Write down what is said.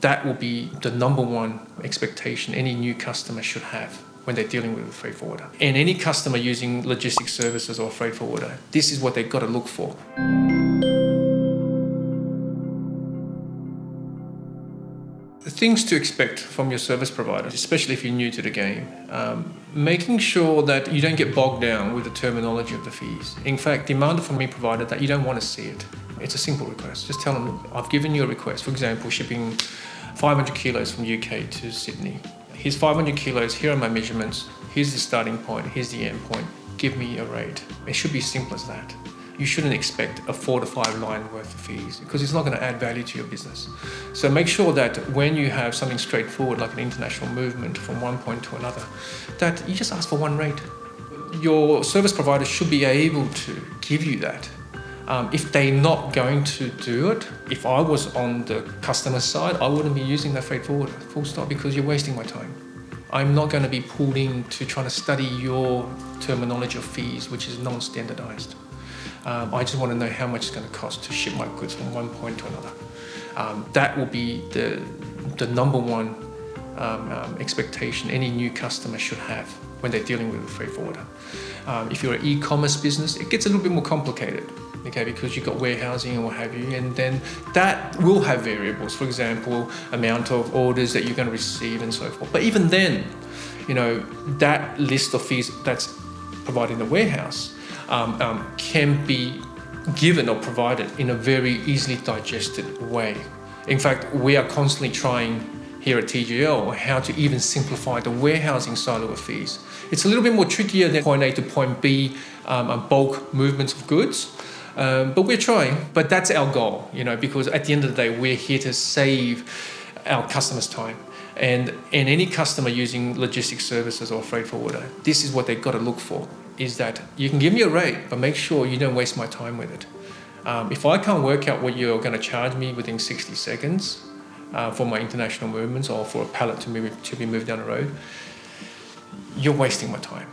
That will be the number one expectation any new customer should have when they're dealing with a freight forwarder. And any customer using logistics services or freight forwarder, this is what they've got to look for. The things to expect from your service provider, especially if you're new to the game, making sure that you don't get bogged down with the terminology of the fees. In fact, demand from a provider that you don't want to see it. It's a simple request. Just tell them, I've given you a request. For example, shipping 500 kilos from UK to Sydney. Here's 500 kilos, here are my measurements, here's the starting point, here's the end point, give me a rate. It should be simple as that. You shouldn't expect a 4 to 5 line worth of fees because it's not going to add value to your business. So make sure that when you have something straightforward like an international movement from one point to another, that you just ask for one rate. Your service provider should be able to give you that. If they're not going to do it, if I was on the customer side, I wouldn't be using that freight forwarder, full stop, because you're wasting my time. I'm not going to be pulled in to trying to study your terminology of fees, which is non-standardized. I just want to know how much it's going to cost to ship my goods from one point to another. That will be the number one expectation any new customer should have when they're dealing with a freight forwarder. If you're an e-commerce business, it gets a little bit more complicated, okay, because you've got warehousing and what have you, and then that will have variables. For example, amount of orders that you're going to receive and so forth. But even then, that list of fees that's provided in the warehouse can be given or provided in a very easily digested way. In fact, we are constantly trying here at TGL how to even simplify the warehousing side of the fees. It's a little bit more trickier than point A to point B, bulk movements of goods, but we're trying. But that's our goal, because at the end of the day, we're here to save our customers time. And any customer using logistics services or freight forwarder, this is what they've got to look for, is that you can give me a rate, but make sure you don't waste my time with it. If I can't work out what you're going to charge me within 60 seconds for my international movements or for a pallet to be moved down the road, you're wasting my time.